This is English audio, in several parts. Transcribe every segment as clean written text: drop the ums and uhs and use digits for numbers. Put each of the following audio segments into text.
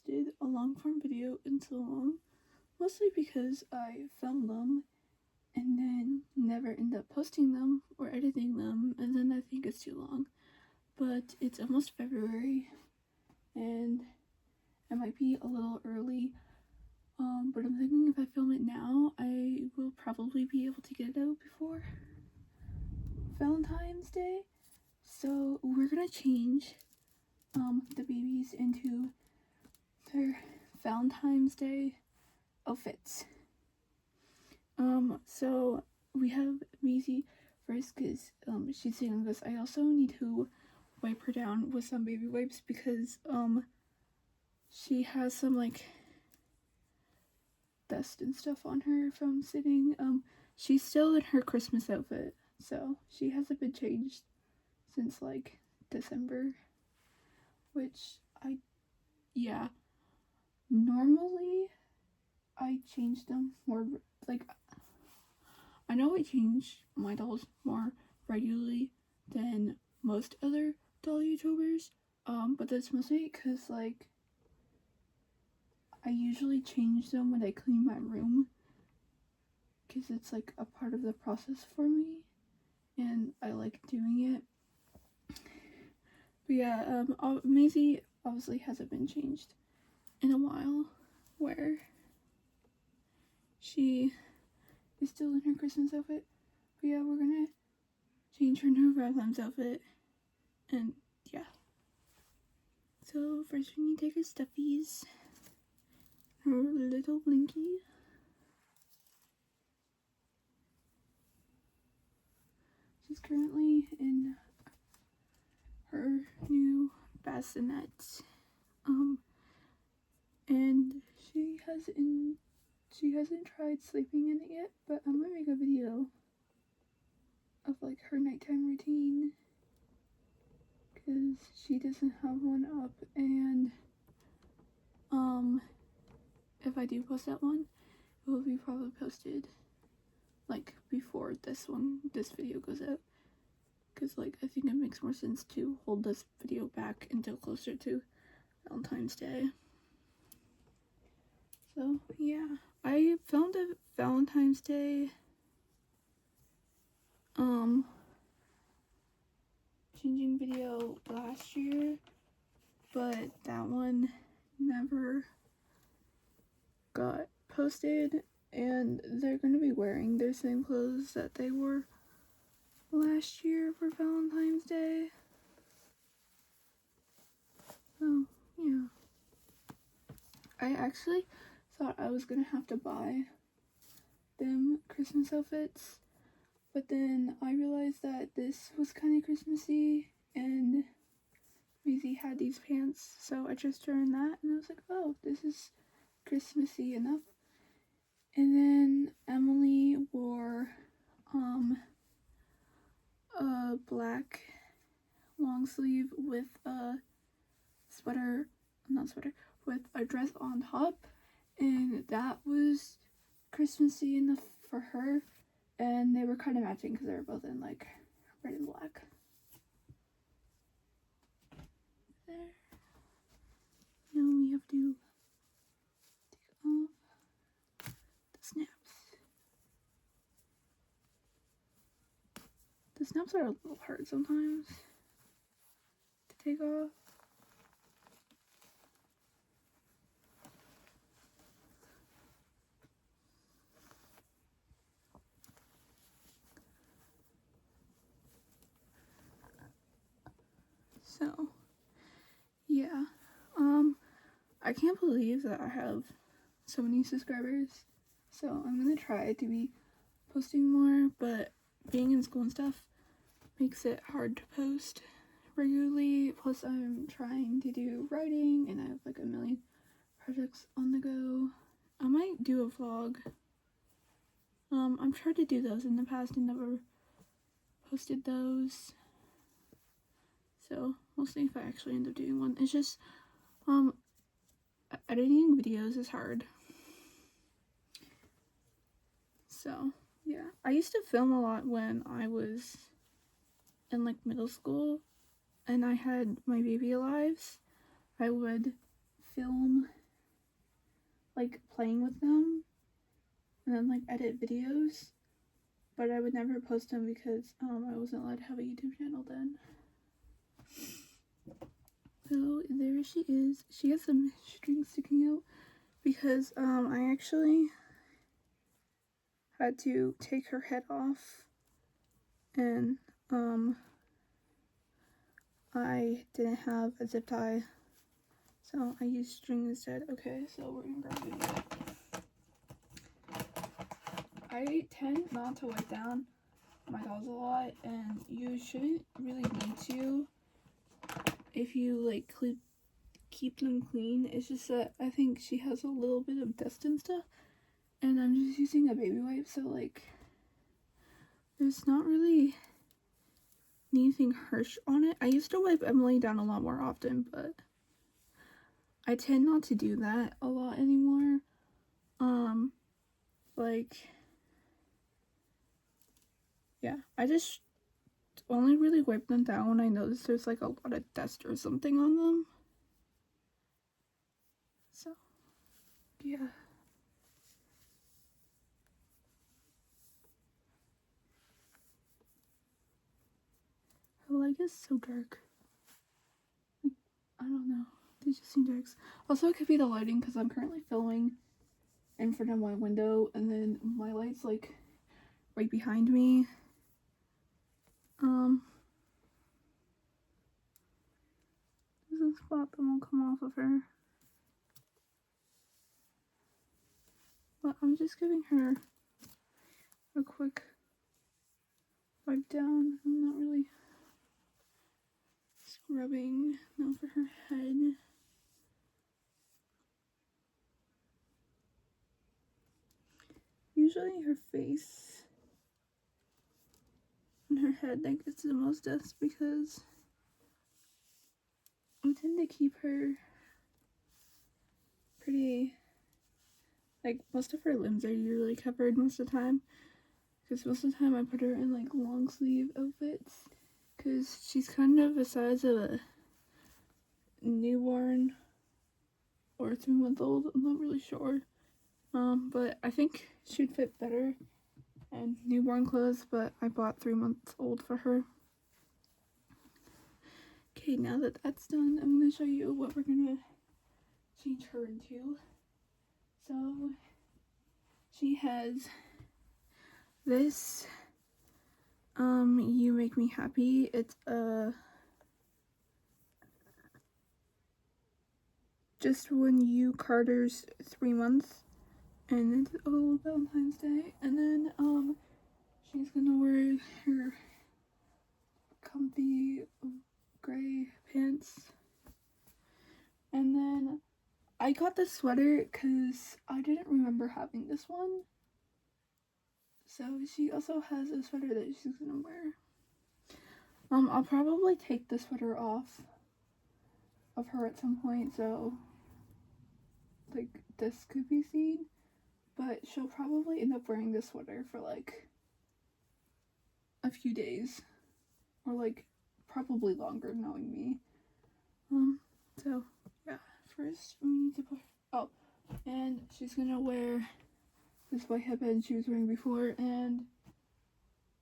posted a long form video in so long, mostly because I filmed them and then never end up posting them or editing them, and then I think it's too long. But it's almost February and it might be a little early, but I'm thinking if I film it now, I will probably be able to get it out before Valentine's Day. So we're gonna change the babies into their Valentine's Day outfits. So we have Maisie first because she's sitting with us. I also need to wipe her down with some baby wipes because she has some like dust and stuff on her from sitting. She's still in her Christmas outfit, so she hasn't been changed since like December, which normally I change them more, like, I know I change my dolls more regularly than most other doll YouTubers, but that's mostly because, like, I usually change them when I clean my room, because it's, like, a part of the process for me, and I like doing it. But yeah, Maisie obviously hasn't been changed in a while, where she is still in her Christmas outfit. But yeah, we're gonna change her to Valentine's outfit, and yeah. So first we need to take her stuffies, her little Blinky. She's currently in her new bassinet, and she hasn't tried sleeping in it yet, but I'm gonna make a video of like her nighttime routine because she doesn't have one up, and if I do post that one, it will be probably posted like before this video goes out, because like I think it makes more sense to hold this video back until closer to Valentine's Day. So yeah, I filmed a Valentine's Day changing video last year, but that one never got posted, and they're gonna be wearing their same clothes that they wore last year for Valentine's Day. So yeah, I actually thought I was gonna have to buy them Christmas outfits, but then I realized that this was kind of Christmassy, and Maisie had these pants, so I just turned that, and I was like, oh, this is Christmassy enough. And then Emily wore a black long sleeve with a with a dress on top, and that was Christmassy enough for her, and they were kind of matching because they were both in like red and black. There. Now we have to take off the snaps. The snaps are a little hard sometimes to take off. So yeah, I can't believe that I have so many subscribers, so I'm gonna try to be posting more, but being in school and stuff makes it hard to post regularly, plus I'm trying to do writing and I have like a million projects on the go. I might do a vlog. I've tried to do those in the past and never posted those, so we'll see if I actually end up doing one. It's just editing videos is hard. So yeah, I used to film a lot when I was in like middle school and I had my baby alive. I would film like playing with them and then like edit videos, but I would never post them because I wasn't allowed to have a YouTube channel then. So there she is. She has some strings sticking out because I actually had to take her head off, and I didn't have a zip tie, so I used string instead. Okay, so we're gonna grab it. I tend not to wipe down my dolls a lot, and you shouldn't really need to if you like keep them clean. It's just that I think she has a little bit of dust and stuff, and I'm just using a baby wipe, so like there's not really anything harsh on it. I used to wipe Emily down a lot more often, but I tend not to do that a lot anymore. Like, yeah, I just only really wipe them down when I notice there's like a lot of dust or something on them. So, yeah. Her light is so dark. Like, I don't know. They just seem dark. Also, it could be the lighting because I'm currently filming in front of my window, and then my light's like right behind me. There's a spot that won't come off of her. But I'm just giving her a quick wipe down. I'm not really scrubbing now for her head. Usually her face and her head that gets the most dust because I tend to keep her pretty, like most of her limbs are usually covered most of the time, because most of the time I put her in like long sleeve outfits because she's kind of the size of a newborn or 3-month-old. I'm not really sure, but I think she'd fit better in newborn clothes, but I bought 3-month-old for her. Okay, now that that's done, I'm going to show you what we're going to change her into. So, she has this, You Make Me Happy. It's just when you Carter's 3 months, and it's Valentine's Day, and then, she's gonna wear her comfy gray pants, and then I got this sweater because I didn't remember having this one. So she also has a sweater that she's gonna wear. I'll probably take the sweater off of her at some point, so like this could be seen, but she'll probably end up wearing this sweater for like a few days, or like probably longer, knowing me. So yeah, first we need to put and she's gonna wear this white headband she was wearing before, and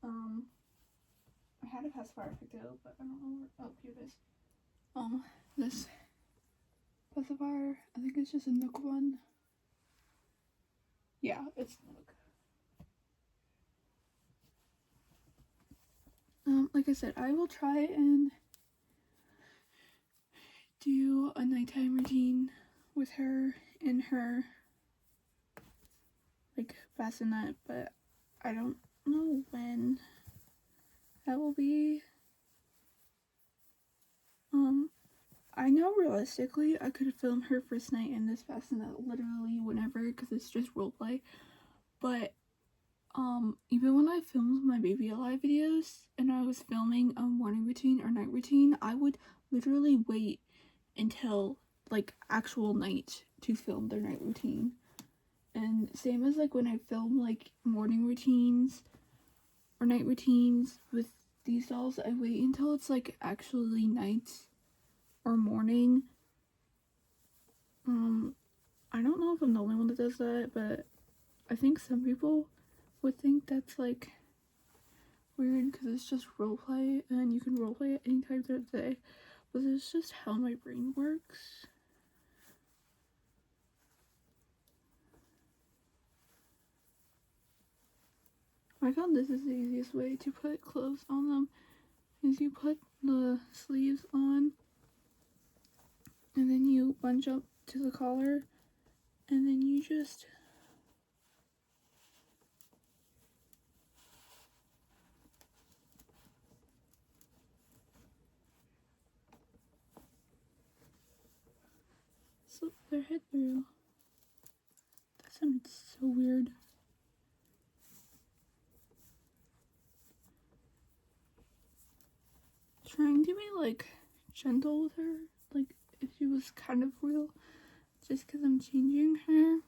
I had a pacifier picked out, but I don't know where. Oh, here it is. This pacifier, I think it's just a Nook one. Yeah, it's Nook. Like I said, I will try and do a nighttime routine with her in her like bassinet, but I don't know when that will be. I know realistically I could film her first night in this bassinet literally whenever, because it's just roleplay, but even when I filmed my baby alive videos and I was filming a morning routine or night routine, I would literally wait until like actual night to film their night routine. And same as like when I film like morning routines or night routines with these dolls, I wait until it's like actually night or morning I don't know if I'm the only one that does that, but I think some people would think that's like weird because it's just roleplay and you can roleplay at any time throughout the day, but it's just how my brain works. I found this is the easiest way to put clothes on them, is you put the sleeves on and then you bunch up to the collar and then you just slip their head through. That sounded so weird. Trying to be like gentle with her, like if she was kind of real, just because I'm changing her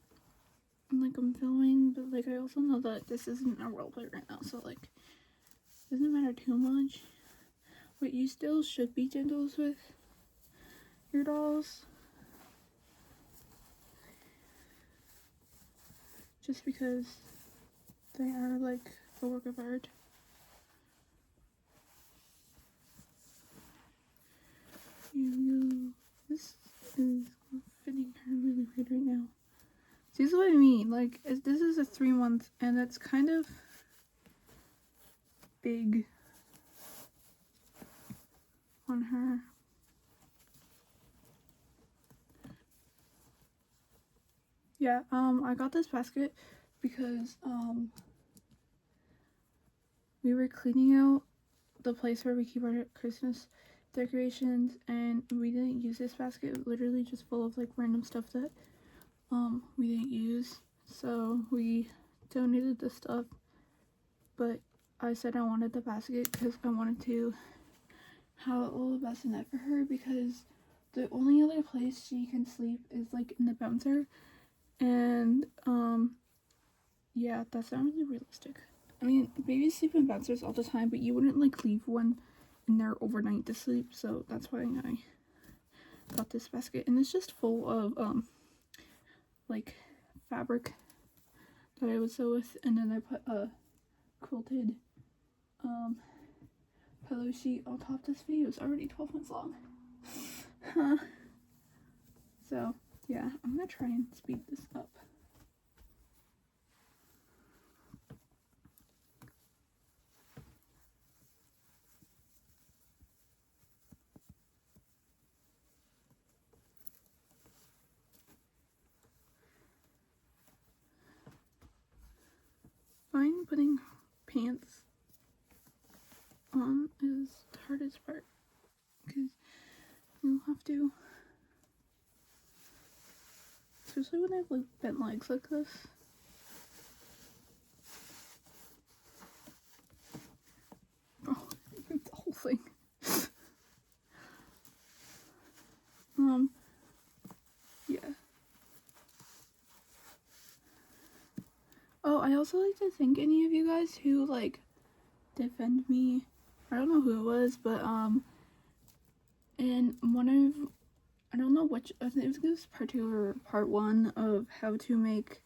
and like I'm filming, but like I also know that this isn't a roleplay right now, so like it doesn't matter too much. But you still should be gentle with your dolls, just because they are like a work of art. This is fitting her really weird right now. See, this is what I mean. Like, this is a 3-month, and it's kind of big on her. Yeah, I got this basket because, we were cleaning out the place where we keep our Christmas decorations, and we didn't use this basket. It was literally just full of like random stuff that we didn't use, so we donated the stuff. But I said I wanted the basket because I wanted to have a little bassinet for her, because the only other place she can sleep is like in the bouncer, and yeah, that's not really realistic. I mean, babies sleep in bouncers all the time, but you wouldn't like leave one in there overnight to sleep, so that's why I got this basket. And it's just full of like fabric that I would sew with, and then I put a quilted pillow sheet on top. This video is already 12 minutes long. So yeah, I'm gonna try and speed this up. Fine, putting pants on is the hardest part, because you have to, especially when I have like bent legs like this. Oh, the whole thing. Yeah. Oh, I also like to thank any of you guys who like defend me. I don't know who it was, but in one of, I don't know which, I think it was part 2 or part 1 of how to make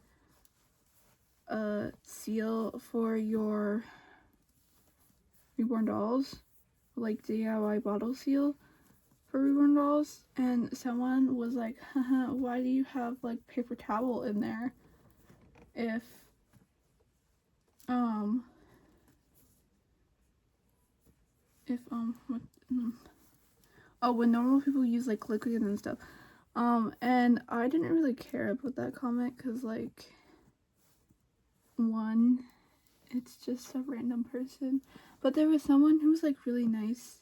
a seal for your reborn dolls, like DIY bottle seal for reborn dolls, and someone was like, haha, why do you have like paper towel in there if when normal people use like liquid and stuff. And I didn't really care about that comment, because like, one, it's just a random person, but there was someone who was like really nice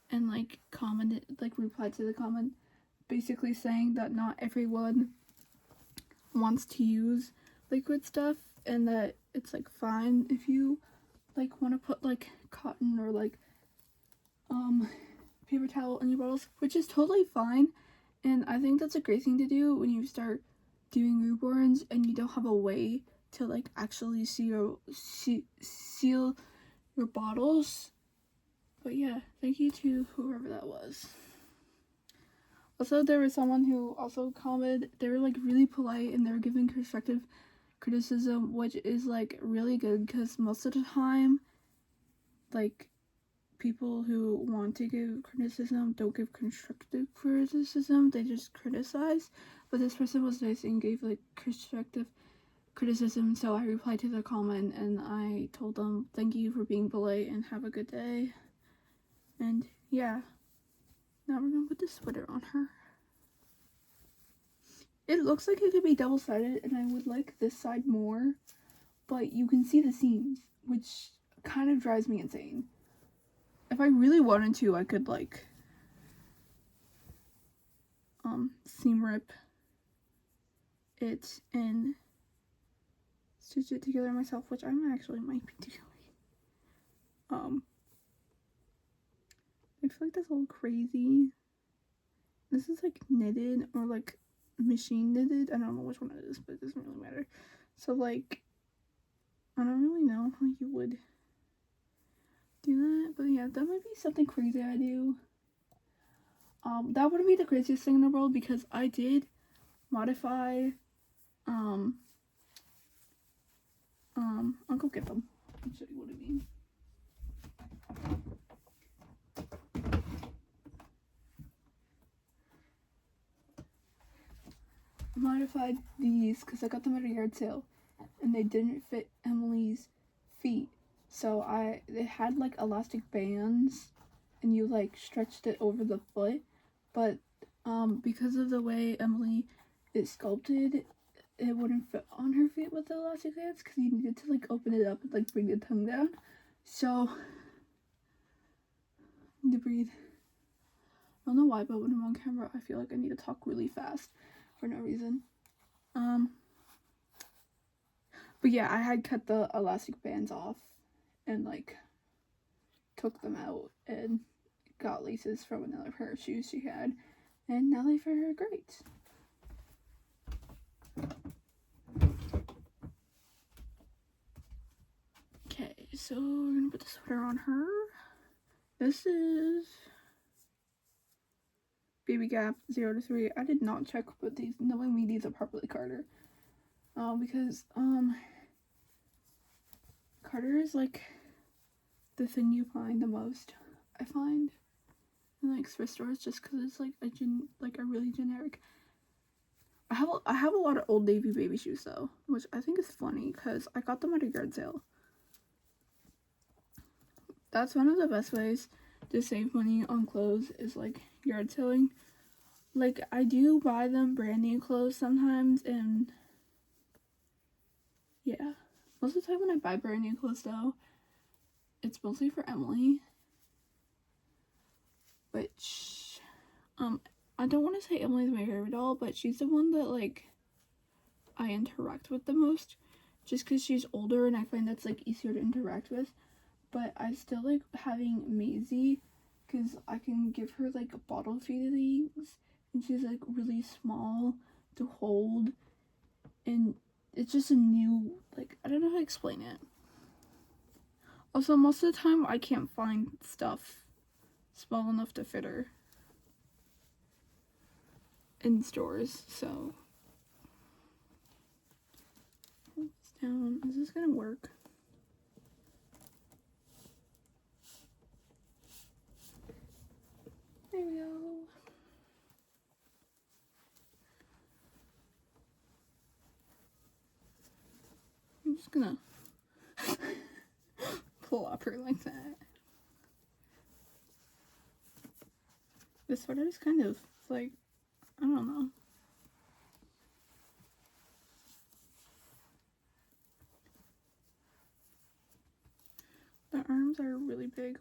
and like commented, like replied to the comment, basically saying that not everyone wants to use liquid stuff, and that it's like fine if you like want to put like cotton or like paper towel in your bottles, which is totally fine. And I think that's a great thing to do when you start doing reborns and you don't have a way to like actually seal your bottles. But yeah, thank you to whoever that was. Also, there was someone who also commented, they were like really polite and they were giving constructive criticism, which is like really good because most of the time, like, people who want to give criticism don't give constructive criticism, they just criticize. But this person was nice and gave like constructive criticism, so I replied to the comment and I told them thank you for being polite and have a good day. And yeah, now we're gonna put the sweater on her. It looks like it could be double-sided and I would like this side more, but you can see the seams, which kind of drives me insane. If I really wanted to, I could like seam rip it and stitch it together myself, which I actually might be doing. I feel like that's a little crazy. This is like knitted or like machine knitted. I don't know which one it is, but it doesn't really matter. So like, I don't really know how you would do that, but yeah, that might be something crazy I do. That wouldn't be the craziest thing in the world because I did modify, I'll go get them. I'll show you what I mean. I modified these because I got them at a yard sale and they didn't fit Emily's feet. So they had like elastic bands and you like stretched it over the foot, but because of the way Emily is sculpted, it wouldn't fit on her feet with the elastic bands because you needed to like open it up and like bring the tongue down. So I need to breathe. I don't know why, but when I'm on camera, I feel like I need to talk really fast for no reason. But yeah, I had cut the elastic bands off and like took them out and got laces from another pair of shoes she had, and now they fit her great. Okay, so we're gonna put the sweater on her. This is Baby Gap 0 to 3. I did not check, but these, knowing me, these are probably Carter. Because Carter is like the thing you find the most, I find, in like thrift stores, just because it's like a really generic. I have a lot of Old Navy baby shoes though, which I think is funny because I got them at a yard sale. That's one of the best ways to save money on clothes is like yard selling. Like, I do buy them brand new clothes sometimes, and yeah, most of the time when I buy brand new clothes though, it's mostly for Emily, which I don't want to say Emily's my favorite doll, but she's the one that like I interact with the most, just because she's older and I find that's like easier to interact with. But I still like having Maisie because I can give her like bottle feedings and she's like really small to hold, and it's just a new, like, I don't know how to explain it. Also, most of the time I can't find stuff small enough to fit her in stores, so hold this down. Is this gonna work? There we go. I'm just gonna pull up her like that. This sweater is kind of like, I don't know. The arms are really big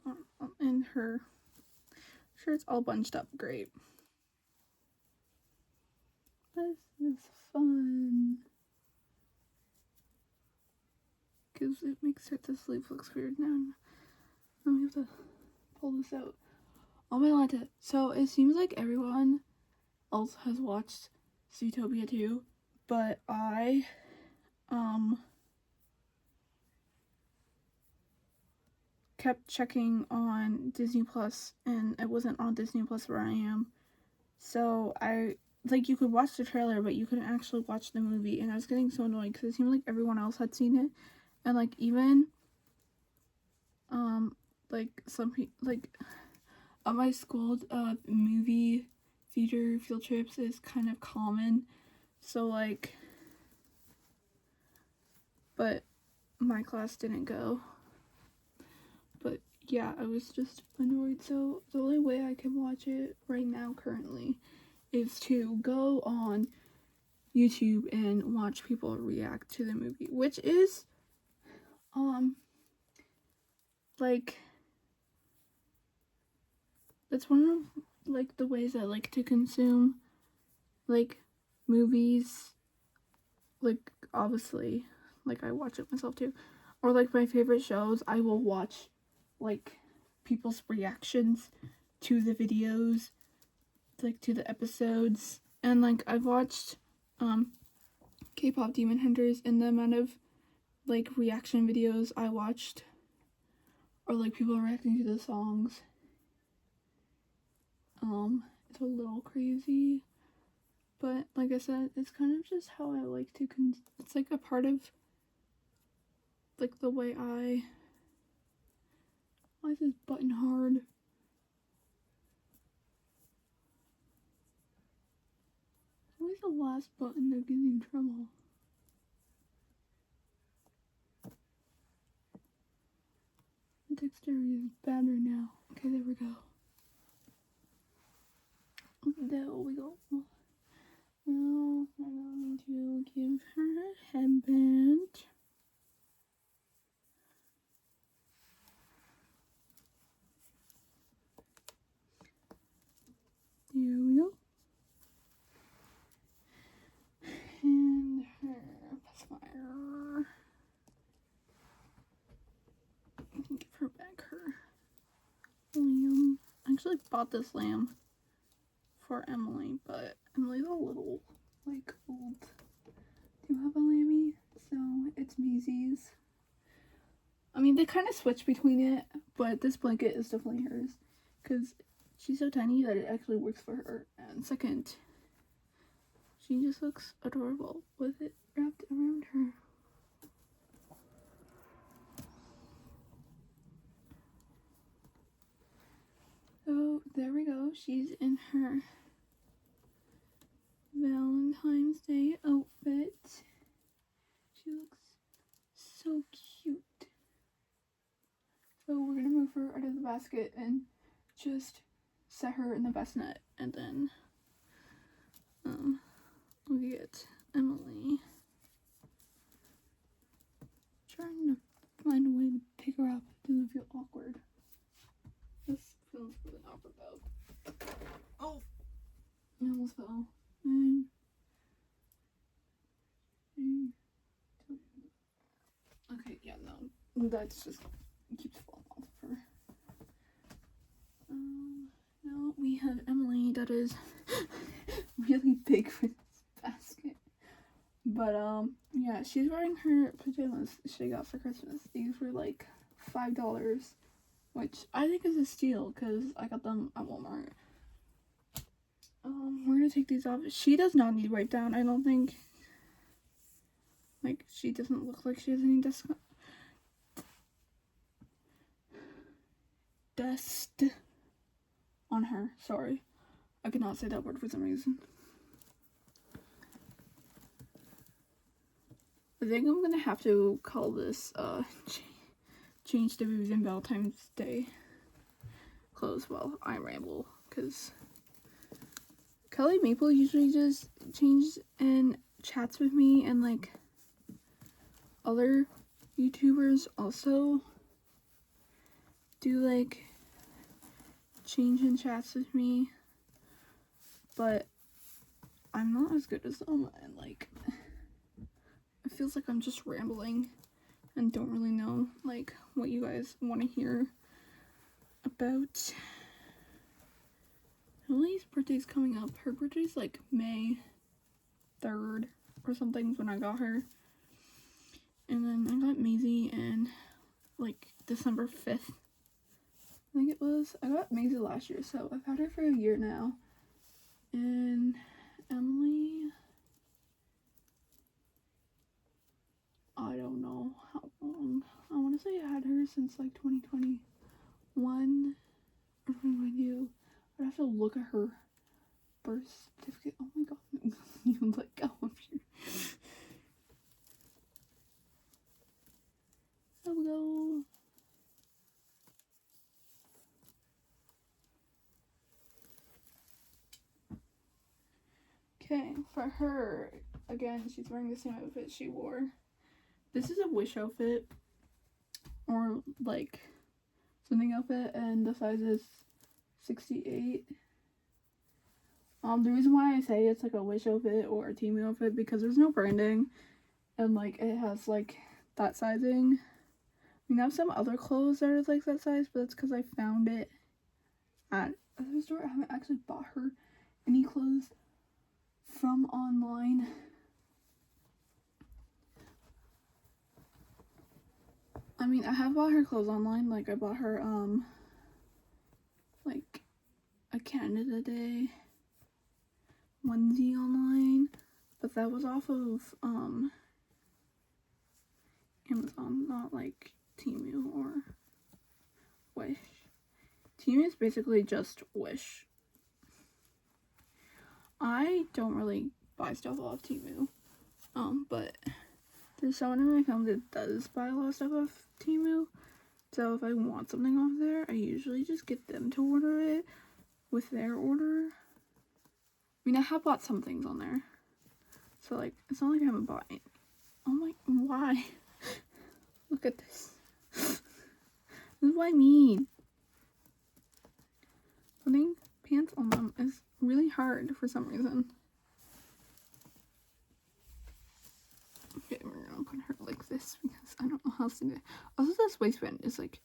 in her shirt's all bunched up great. This is fun. Because it makes it, the sleeve looks weird now. Now we have to pull this out. Oh my god. So it seems like everyone else has watched Zootopia 2, but I kept checking on Disney Plus and it wasn't on Disney Plus where I am. So you could watch the trailer, but you couldn't actually watch the movie, and I was getting so annoyed because it seemed like everyone else had seen it, and like even some people like at my school, movie theater field trips is kind of common, so like, but my class didn't go. But yeah, I was just annoyed. So the only way I can watch it right now currently is to go on YouTube and watch people react to the movie, which is like, that's one of like the ways I like to consume like movies. Like obviously, like I watch it myself too, or like my favorite shows, I will watch like people's reactions to the videos, like to the episodes. And like I've watched K-pop Demon Hunters, and the amount of like reaction videos I watched, or like people reacting to the songs, it's a little crazy. But like I said, it's kind of just how I like to it's like a part of like the way why is this button hard? Where's the last button that gives me trouble? The dexterity is bad right now. Okay, there we go. There we go. Now I'm going to give her a headband. There we go. And her pacifier. I can give her back her lamb. I actually bought this lamb for Emily, but Emily's a little like old to have a lammy, so it's Maisie's. I mean, they kind of switch between it, but this blanket is definitely hers because she's so tiny that it actually works for her. And second, she just looks adorable with it wrapped around her. So there we go. She's in her Valentine's Day outfit. She looks so cute. So we're gonna move her out of the basket and just set her in the bassinet, and then we'll get Emily. Trying to find a way to pick her up. It doesn't feel awkward. This feels really awkward though. Oh! I almost fell. And okay, yeah, no. That's just keeps falling off of her. Now we have Emily that is really big for this basket. But yeah, she's wearing her pajamas she got for Christmas. These were like $5, which I think is a steal because I got them at Walmart. We're gonna take these off. She does not need wipe down, I don't think. Like, she doesn't look like she has any dust on her. Sorry, I could not say that word for some reason. I think I'm gonna have to call this change the movies in Valentine's Day close while I ramble, because Kelly Maple usually just changes and chats with me, and like other YouTubers also do like change in chats with me, but I'm not as good as them, and like it feels like I'm just rambling and don't really know like what you guys want to hear about. Emily's birthday's coming up. Her birthday's like May 3rd or something when I got her. And then I got Maisie in like December 5th. I think it was. I got Maisie last year, so I've had her for a year now. And Emily, I don't know how long. I want to say I had her since like 2021 or 2022. I'd have to look at her birth certificate. Oh my god, you let go of your. There we go. Okay, for her, again, she's wearing the same outfit she wore. This is a Wish outfit, or like something outfit, and the size is 68. The reason why I say it's like a Wish outfit or a Temu outfit because there's no branding, and like it has like that sizing. We have some other clothes that are like that size, but that's because I found it at a store. I haven't actually bought her any clothes from online. I mean, I have bought her clothes online. Like I bought her like a Canada Day onesie online, but that was off of Amazon, not like Temu or Wish. Temu is basically just Wish. I don't really buy stuff off Temu, but there's someone in my family that does buy a lot of stuff off Temu. So if I want something off there, I usually just get them to order it with their order. I mean, I have bought some things on there, so like it's not like I haven't bought it. Oh my, why? Look at this. This is what I mean. Putting pants on them is really hard for some reason. Okay, we're gonna put her like this because I don't know how else to do it. Also, this waistband is like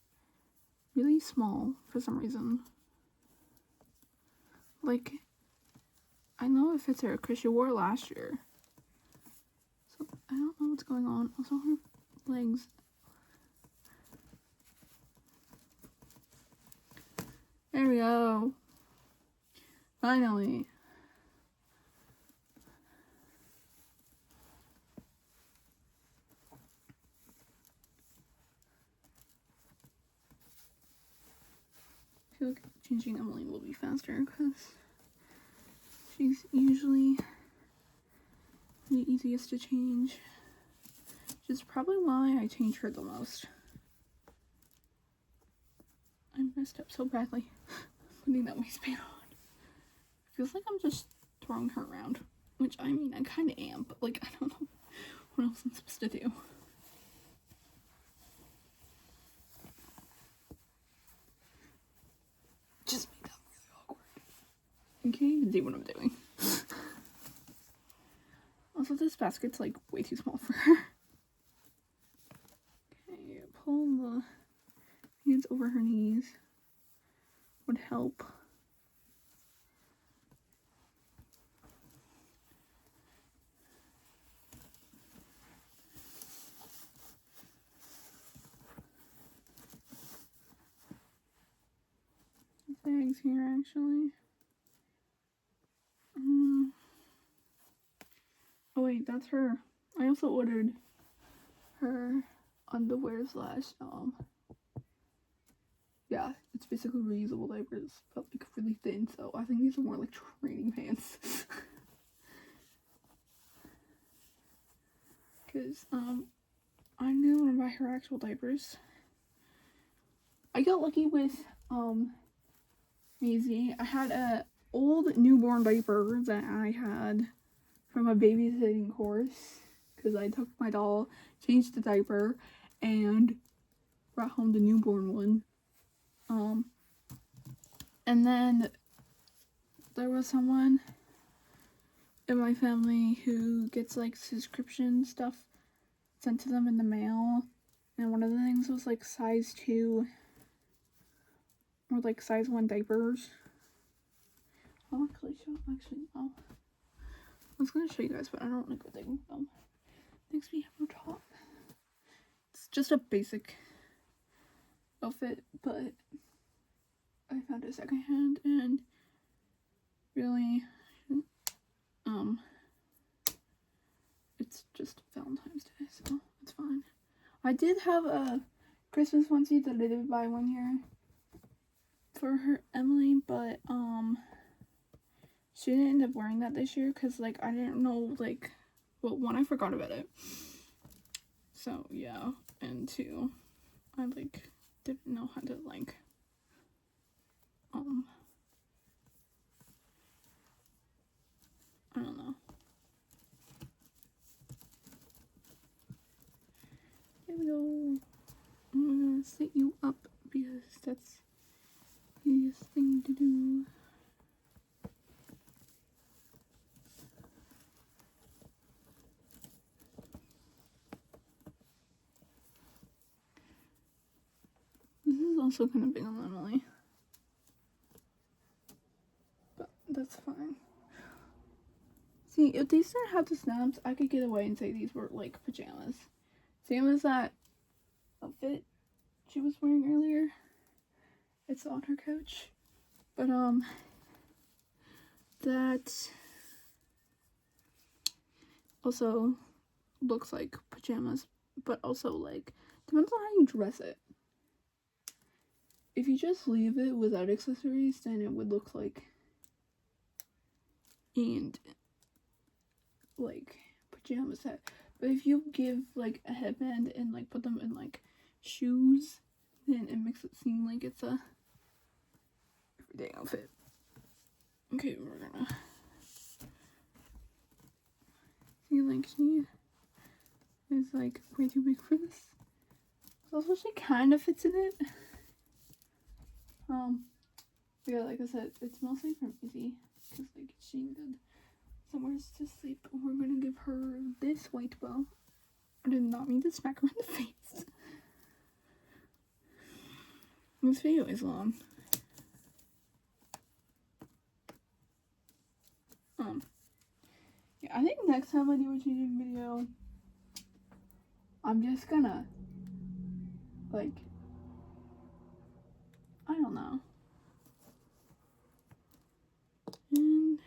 really small for some reason. Like, I know it fits her because she wore it last year. So I don't know what's going on. Also, her legs. There we go. Finally. I feel like changing Emily will be faster because she's usually the easiest to change. Which is probably why I change her the most. I messed up so badly putting that waistband on. It feels like I'm just throwing her around. Which, I mean, I kind of am, but like, I don't know what else I'm supposed to do. Just make that really awkward. I can't even see what I'm doing. Also, this basket's like way too small for her. Okay, pull the hands over her knees would help. Bags here actually. Oh wait, that's her. I also ordered her underwear slash yeah, it's basically reusable diapers, but like really thin, so I think these are more like training pants. Cause I didn't want to buy her actual diapers. I got lucky with Maisie. I had a old newborn diaper that I had from a babysitting course because I took my doll, changed the diaper, and brought home the newborn one. And then there was someone in my family who gets like subscription stuff sent to them in the mail, and one of the things was like size 2 or like size 1 diapers. I'll actually no. I was gonna show you guys, but I don't want to go digging for them. Next we have our top. It's just a basic outfit, but I found it secondhand and really I did have a Christmas onesie that I did buy one year for her Emily, but she didn't end up wearing that this year because like I didn't know, like, well, one, I forgot about it, so yeah, and two, I like didn't know how to like I don't know. Here we go. I'm gonna set you up because that's the easiest thing to do. This is also kind of big on Emily, but that's fine. See, if these didn't have the snaps, I could get away and say these were like pajamas. Same as that outfit she was wearing earlier. It's on her couch. But that also looks like pajamas, but also like depends on how you dress it. If you just leave it without accessories, then it would look like pajama set. But if you give like a headband and like put them in like shoes, then it makes it seem like it's a everyday outfit. Okay, we're gonna see, like, she is like way too big for this. Also, she kind of fits in it. Yeah, like I said, it's mostly from Izzy because like she needed somewhere to sleep. We're gonna give her this white bow. I did not mean to smack her in the face. This video is long. Yeah, I think next time I do a changing video, I'm just gonna like, I don't know. And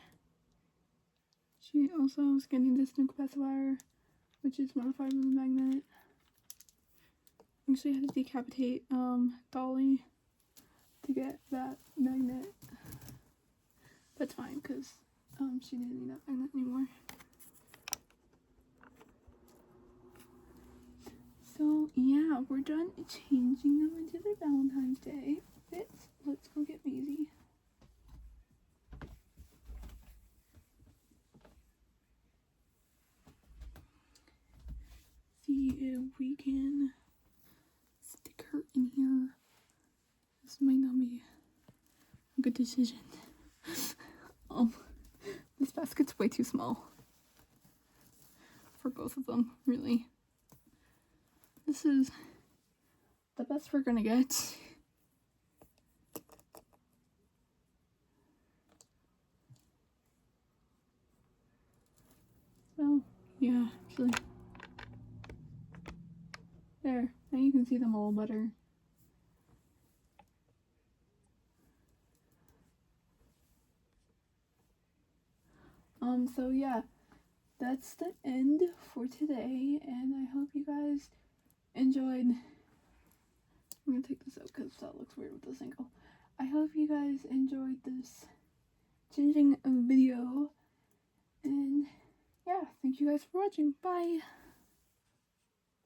she also is getting this new pacifier, which is modified with a magnet. Actually, I had to decapitate Dolly to get that magnet. That's fine because she didn't need that magnet anymore. So yeah, we're done changing them into their Valentine's Day outfits. Let's go get Maisie. See if we can stick her in here. This might not be a good decision. This basket's way too small for both of them, really. This is the best we're gonna get. So, yeah, actually. There, now you can see them a little better. So yeah, that's the end for today, and I hope you guys enjoyed. I'm gonna take this out because that looks weird with this angle. I hope you guys enjoyed this changing video, and yeah, thank you guys for watching. Bye!